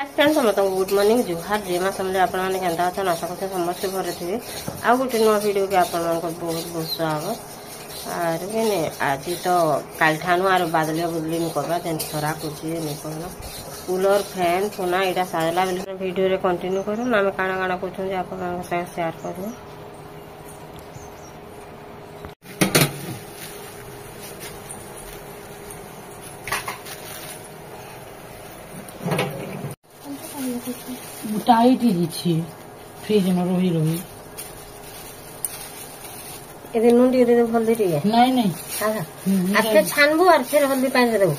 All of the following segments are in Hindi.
फ्रेंड्स समस्त गुड मॉर्निंग जुहार जेमा समझे आपने केंता अच्छा आशा करते समस्त घरे थे आ गोटे नुआ वीडियो के आप बहुत बहुत स्वागत आर मैंने आज तो काल ठाणु आर बादलिया बुदली नहीं करवा जेन खरा कुछ नहीं करना कूलर फैन सोना यहाँ साजला बेले वीडियो रे कंटिन्यू करूँ आम काଣା काଣା कर आप शेयर करूँ। टाइट ही फ्रिज में रही रही ये नून टी दे हल्दी टी नहीं नहीं आ फिर छानबो और फिर हल्दी पानी देबो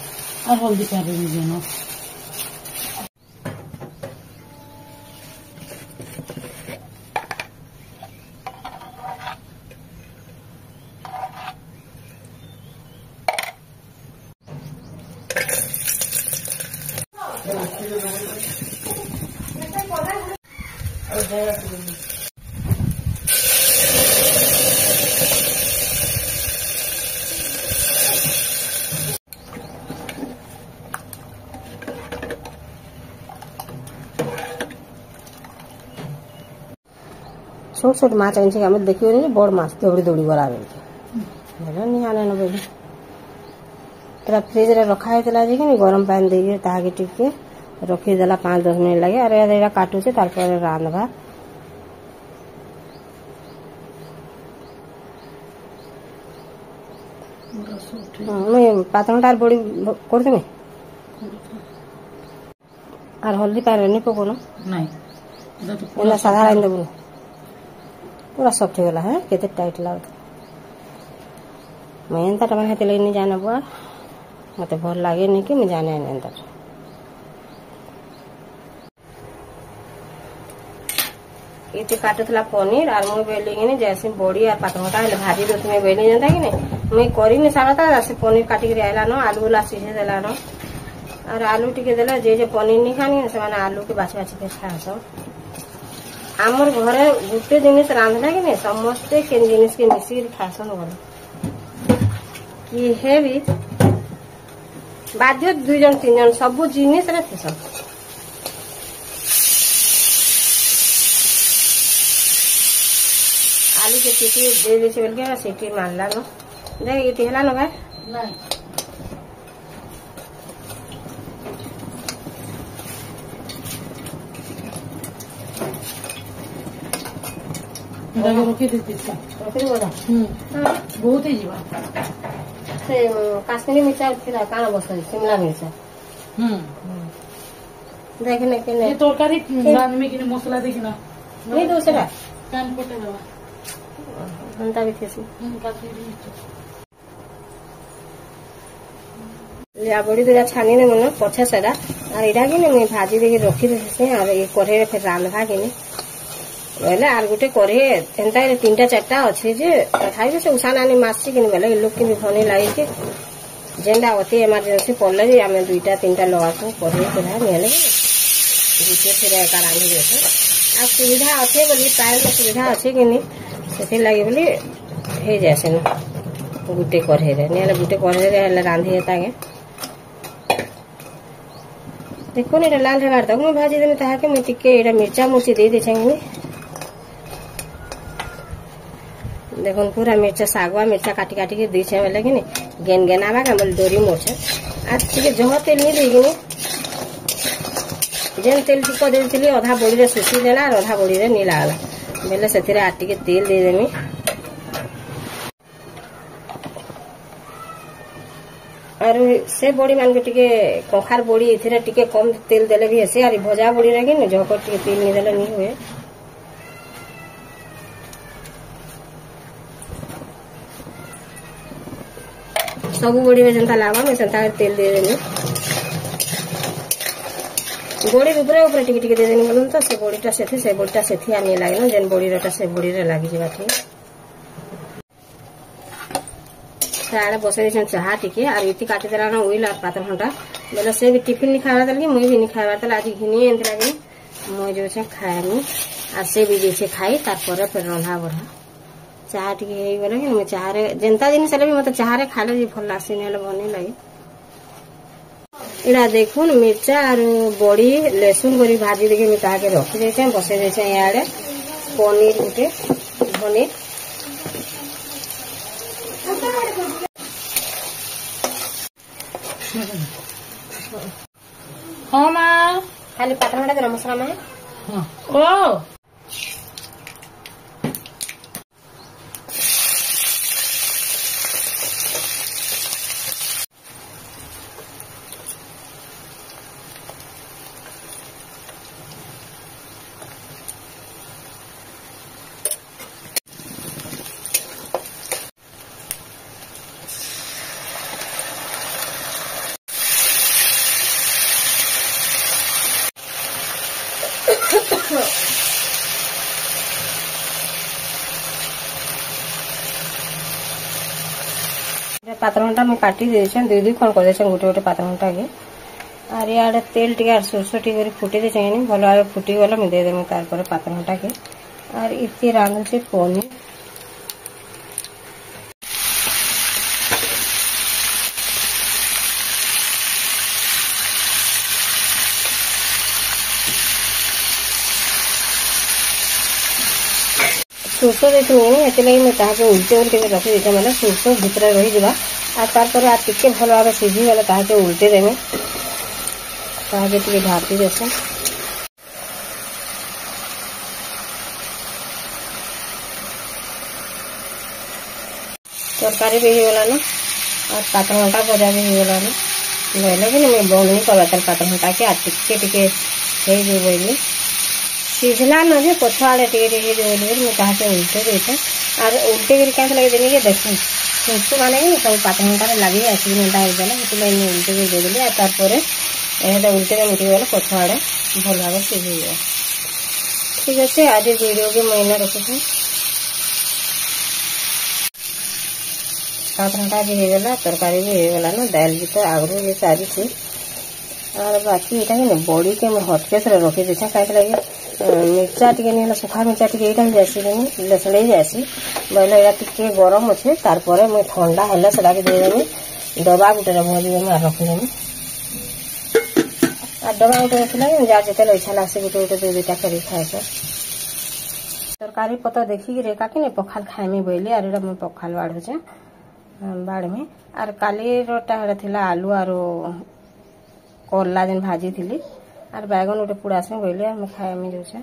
और हल्दी पानी दे देना। छोट छोट माछ आनी आम देखिए बड़ माछ दौड़ी दौड़ी गला बोले नहीं आने न बोले पूरा फ्रिज रे रखा होता कि गरम पानी देके ताकि टिके रखीदेला 5-10 मिनट लगे और यहाँ काटुचे तार रांधवा मुझे पातटार बड़ी करदेमी और हल्दी पानी नहीं पकड़ नहीं साधा रांधि देबू पूरा सफ्ट हो गला है केते टाइट लगे मैं एंता टमाटर खाते लगे नहीं जाना बुआ मत भल लगे नहीं कि मैं जाने एंता ये काटुला पनीर और मुझे बेली जैसे बड़ी और पातटा भाजी दो तुम्हें बेली जाता कि नहीं मुझे करी सारा था से पनीर काटिक आइला न आलू वाला सीझे देला न और आलू टिके देला जे पनीर नहीं खानी से आलू के बाछी बाछी के खास आमर घरे गोटे जिनिस रांधला कि नहीं समस्ते केन जिनिस के मिसिर खासन बोले ये भी बाध्य 2 जन 3 जन सब जिनिस रे थेसन आलू के सीटी दे दे बोल के सीटी मारला न देख इति हला न भाई नहीं रखी बहुत ही जीवा से काश्मीरी मिर्चा फिर काना बस शिमला मिर्चा देखने के ये तरकारी रांधमे कि मसला देखना नहीं दो सेटा कान पटे दवा घंटा भी थेसी लिया बड़ी तो छानी ने मन पछा सेटा और इडा कि नहीं भाजी देके रखी देसे और ये कढ़े फिर रांधवा कि बोले आर गोटे करे एंता 3-4टा अच्छे जे तथापि से उषा नानी मासी कि बोले लोग कि भनी लगे जेनटा अति इमरजेंसी पड़े जे आम 2-3टा लगासु करे पूरा निले गोटे फिर एक रांधि देते आ सुविधा अच्छे बोली प्राय सुविधा अच्छे कि नहीं लगे बोली हो जाए न गोटे कढ़े निले गोटे कढ़े रांधि हेता देखो नहीं लाल हेबार तक मुझे भाजी देनी ताके मुझे टिके मिर्चा मुर्ची दे देछे देखो पूरा मिर्चा सागवा मिर्चा काटी काटी के दी बोले कि गेन गेनावा का बोले डोरी मोर्चा आज टे जह तेल नहीं देगी जेन तेल टिक देती अधा बड़ी रे सुखी देला और अधा बड़ी रे नहीं लागला बोले से टे तेल देदेमी और से बड़ी मान के टिके कखार बड़ी इथिरे टिके कम तेल देले भी हेसे और भजा बड़ी रे कि जह टिके तेल नहीं देले नहीं हुए सब बड़ी में जनता लावा मैं जनता तेल दे देनी बड़ी ऊपर ऊपर टिके टिके दे देनी बोलूँ तो से बड़ीटा से आनी लगे जेन बड़ीटा से बड़ी रे लगी जावा आड़े बसई दे चाह टिके और ये काटी देला न उइल और पातर घंटा बोले से भी टिफिन नहीं खावा देल मुई भी नहीं खावा देल आज घिनी एंत लगे मुई जो खाएनी और से भी जैसे खाई तार फिर रंधा बढ़ा चाह टी गला कि चाह जेनता जिन भी मत चाह खाले भल लगे बनी लगे इड़ा देखुन मिर्चा और बड़ी लहसुन करी भाजी देके मैं ताके रखी देते बसई देते इे पनीर गुटे पनीर हाँ माँ खाली पातळ गरम मसला में हाँ ओ पातळटा मैं काटी देछन दुई दुई खण कर देछन गोटे गोटे पातळटा के और यार तेल टिके सोरसो टिके फुटे देछन भल भाव फुटी गला मैं दे देमी तार पर पातळटा के और इति रांधुचे पनीर सोरसो देखें एति लगी मैं ताके उल्टे उल्टे रखी देते मैंने सोरसो भितर रही जावा आ तार आ टिके भल भाव सीझी गले ताके उल्टे देवे ताके टिके ढापी देसे तरकारी भी होगला न और पातळटा भजा भी होगला न बोले कि मैं बंद नहीं करवा पातळटा के आ टिके टिके हे जो बोली सीझला न जे पछुआड़े टिके टिके जो बोली मैं ताके उल्टे देते और उल्टे कर क्या लगे देनी के देखो सोचो माने कि सब पातळटा लगी आसी घंटा हो गला मतलब मैं उल्टे कर दे देली आ तार पर एटा उल्टे में उठी गला पछुआड़े भल भाव सीझी गया ठीक अच्छे आज वीडियो के महीना रखुछे पातळटा भी होगला तरकारी भी होगला न दाल भी तो आगरू भी सारी थी और बाकी इटा के बड़ी के हटकेस रखी देछा काहे लगे मिर्चा टिके नहीं सुखा मिर्चा टिके यहाँ जासी लसण जासी बोले या टिके गरम अच्छे तार पर मैं ठंडा है सेटा के देदेमी डबा गुटे भरी रखिदेमी और डबा गुटे रखिले जहाँ जिते इच्छा लगे गोटे गोटे दो दुटा कर खाए तरकारी पतर देखिक काकी पखाल खाएमी बोली और मैं पखाल बाढ़ुचे बाढ़ में और काली रोटा आलू और करला जेन भाजी थी और बैगन गोटे पुड़ा से बोली मैं खाएमी जाऊे।